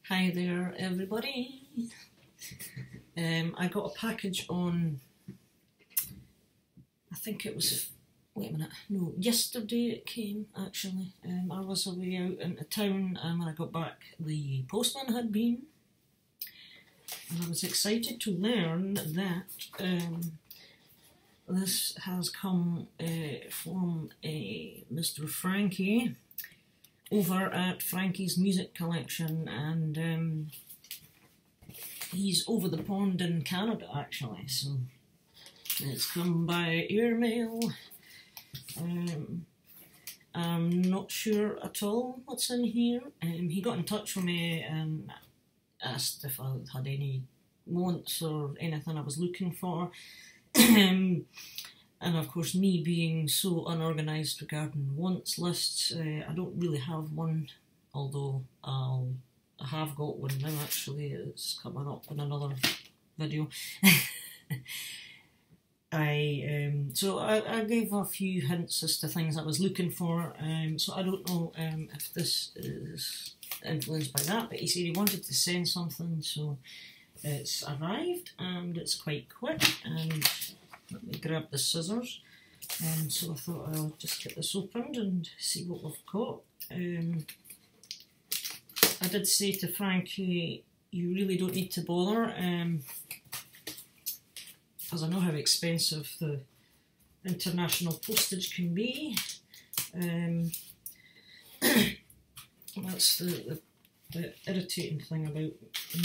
Hi there, everybody. I got a package on, I think it was, wait a minute, no, yesterday it came actually. I was away out into town and when I got back the postman had been. And I was excited to learn that this has come from Mr. Frankie over at Frankie's Music Collection, and he's over the pond in Canada actually, so it's come by airmail. I'm not sure at all what's in here. He got in touch with me and asked if I had any wants or anything I was looking for. And of course, me being so unorganised regarding wants lists, I don't really have one, although I have got one now actually. It's coming up in another video. So I gave a few hints as to things I was looking for, so I don't know if this is influenced by that, but he said he wanted to send something, so it's arrived and it's quite quick. And let me grab the scissors. So I thought I'll just get this opened and see what we've got. I did say to Frankie, you really don't need to bother, because I know how expensive the international postage can be. That's the irritating thing about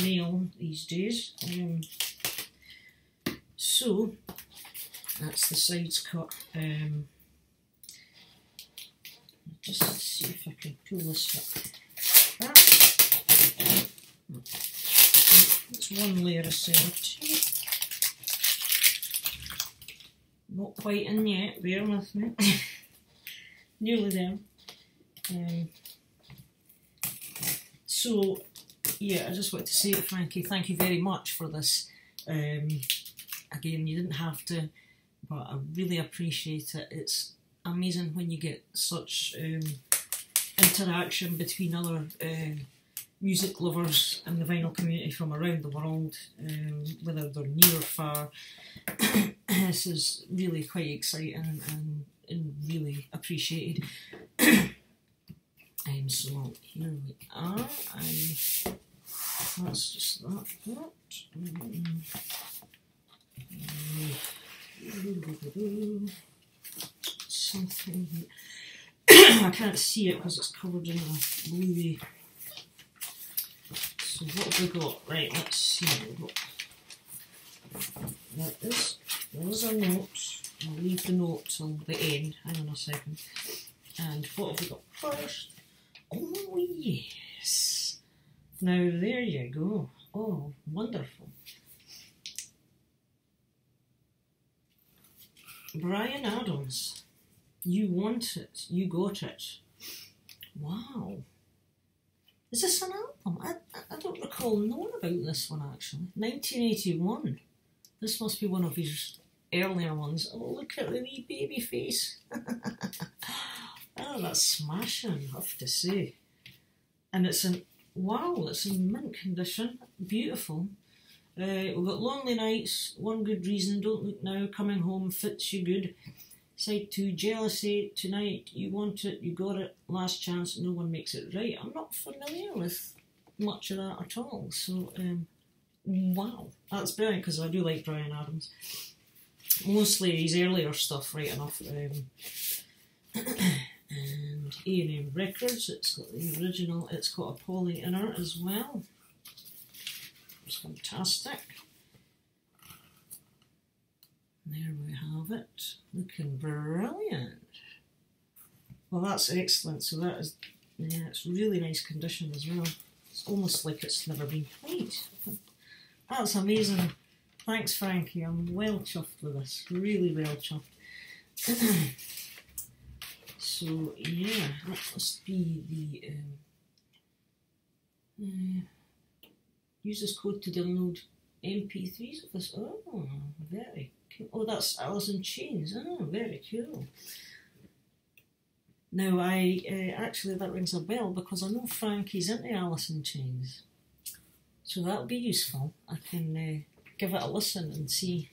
mail these days. So that's the sides cut. Just see if I can pull this up. It's one layer of sellotape. Not quite in yet, bear with me. Nearly there. So, yeah, I just wanted to say to Frankie, thank you very much for this. Again, you didn't have to, but I really appreciate it. It's amazing when you get such interaction between other music lovers in the vinyl community from around the world, whether they're near or far. This is really quite exciting and really appreciated. So here we are, and that's just that part. Something I can't see it because it's covered in a bluey. So what have we got? Right, let's see. There's a note. I'll leave the note till the end. Hang on a second. And what have we got first? Oh yes. Now there you go. Oh, wonderful. Bryan Adams, you want it, you got it. Wow. Is this an album? I don't recall knowing about this one actually. 1981. This must be one of his earlier ones. Oh, look at the wee baby face. Oh, that's smashing, I have to say. And it's in, wow, it's in mint condition. Beautiful. We've got Lonely Nights, One Good Reason, Don't Look Now, Coming Home, Fits You Good. Side 2, Jealousy, Tonight, You Want It, You Got It, Last Chance, No One Makes It Right. I'm not familiar with much of that at all, so wow, that's brilliant because I do like Bryan Adams. Mostly his earlier stuff, right enough. And A&M Records, it's got the original, it's got a poly inner as well. It's fantastic. There we have it, looking brilliant. Well, that's excellent. So that is, yeah, it's really nice condition as well. It's almost like it's never been played. That's amazing. Thanks, Frankie. I'm well chuffed with this. Really well chuffed. So yeah, that must be the use this code to download MP3s of this. Oh, very cool. Oh, that's Alice in Chains. Oh, very cool. Now, actually that rings a bell because I know Frankie's into Alice in Chains. So that'll be useful. I can give it a listen and see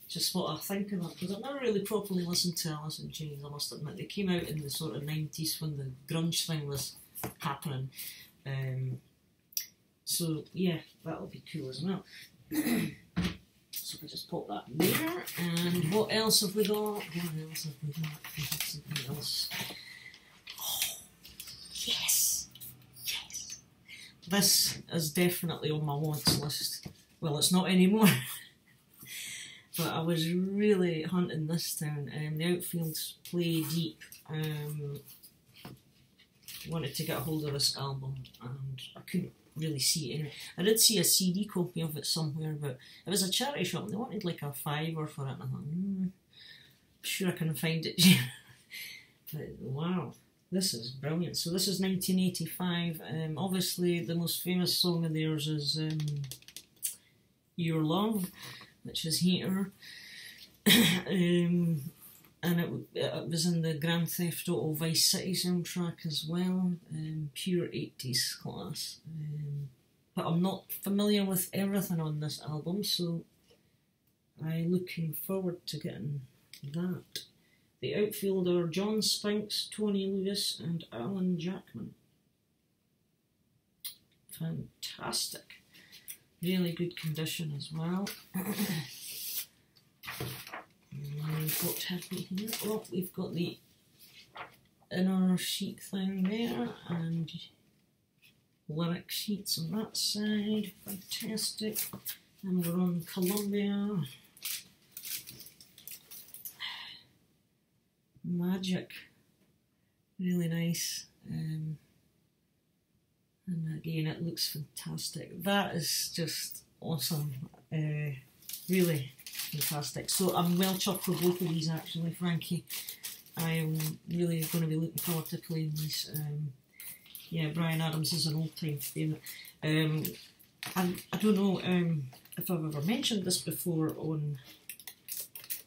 just what I think of it, because I've never really properly listened to Alice in Chains, I must admit. They came out in the sort of 90s when the grunge thing was happening. So yeah, that'll be cool as well. So I just pop that there. And what else have we got? What else have we got? We have something else. Oh, yes! Yes! This is definitely on my wants list. Well, it's not anymore. But I was really hunting this down. The Outfields Play Deep. Wanted to get a hold of this album, and I couldn't really see it anyway. I did see a CD copy of it somewhere, but it was a charity shop and they wanted like a $5 for it, and I thought, I'm sure I can find it here. But wow, this is brilliant. So this is 1985. Obviously the most famous song of theirs is Your Love, which is Hater. And it was in the Grand Theft Auto Vice City soundtrack as well. Pure 80s class. But I'm not familiar with everything on this album, so I'm looking forward to getting that. The Outfield are John Spinks, Tony Lewis and Alan Jackman. Fantastic. Really good condition as well. What have we here? Oh, we've got the inner sheet thing there, and lyric sheets on that side. Fantastic. And we're on Columbia. Magic. Really nice. And again, it looks fantastic. That is just awesome. Really fantastic. So I'm well chuffed with both of these actually, Frankie. I am really going to be looking forward to playing these. Yeah, Bryan Adams is an old-time favourite. I don't know if I've ever mentioned this before on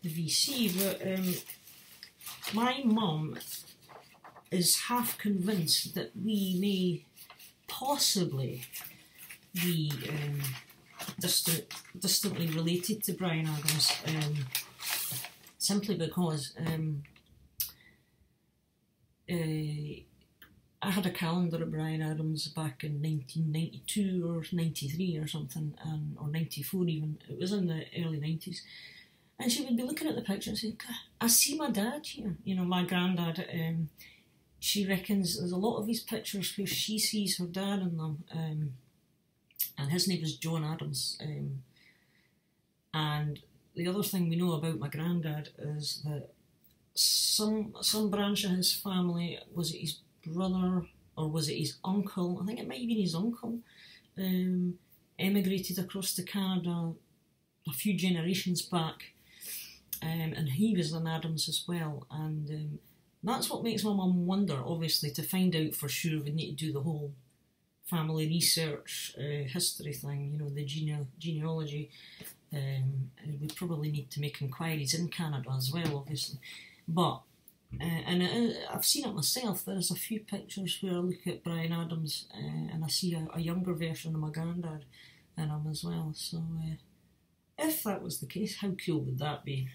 the VC, but my mum is half convinced that we may possibly be distantly related to Bryan Adams, simply because I had a calendar of Bryan Adams back in 1992 or 93 or something, or 94 even. It was in the early 90s. And she would be looking at the picture and saying, I see my dad here. You know, my granddad, she reckons there's a lot of these pictures where she sees her dad in them. And his name is John Adams. And the other thing we know about my granddad is that some branch of his family, was it his brother or was it his uncle? I think it might have been his uncle. Emigrated across to Canada a few generations back. And he was an Adams as well. And that's what makes my mum wonder, obviously, to find out for sure. We need to do the whole family research, history thing, you know, the genealogy. We probably need to make inquiries in Canada as well, obviously. But, I've seen it myself, there's a few pictures where I look at Bryan Adams and I see a younger version of my granddad in him as well. So, if that was the case, how cool would that be?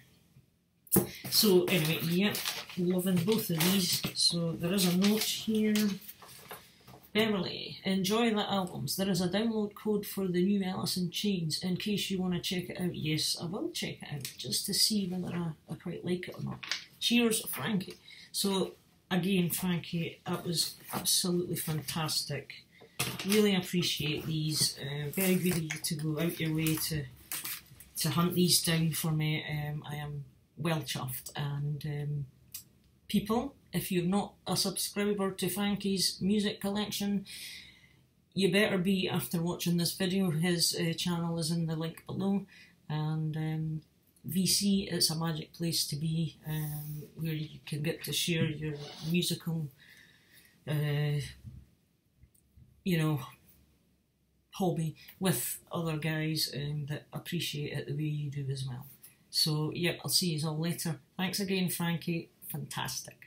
So, anyway, yeah, loving both of these. So, there is a note here. Beverly, enjoy the albums. There is a download code for the new Alice in Chains in case you want to check it out. Yes, I will check it out just to see whether I quite like it or not. Cheers, Frankie. So, again, Frankie, that was absolutely fantastic. Really appreciate these. Very good of you to go out your way to hunt these down for me. I am well chuffed. And people, if you're not a subscriber to Frankie's music collection, you better be after watching this video. His channel is in the link below. And VC, it's a magic place to be, where you can get to share your musical, you know, hobby with other guys that appreciate it the way you do as well. So, yep, I'll see you all later. Thanks again, Frankie. Fantastic.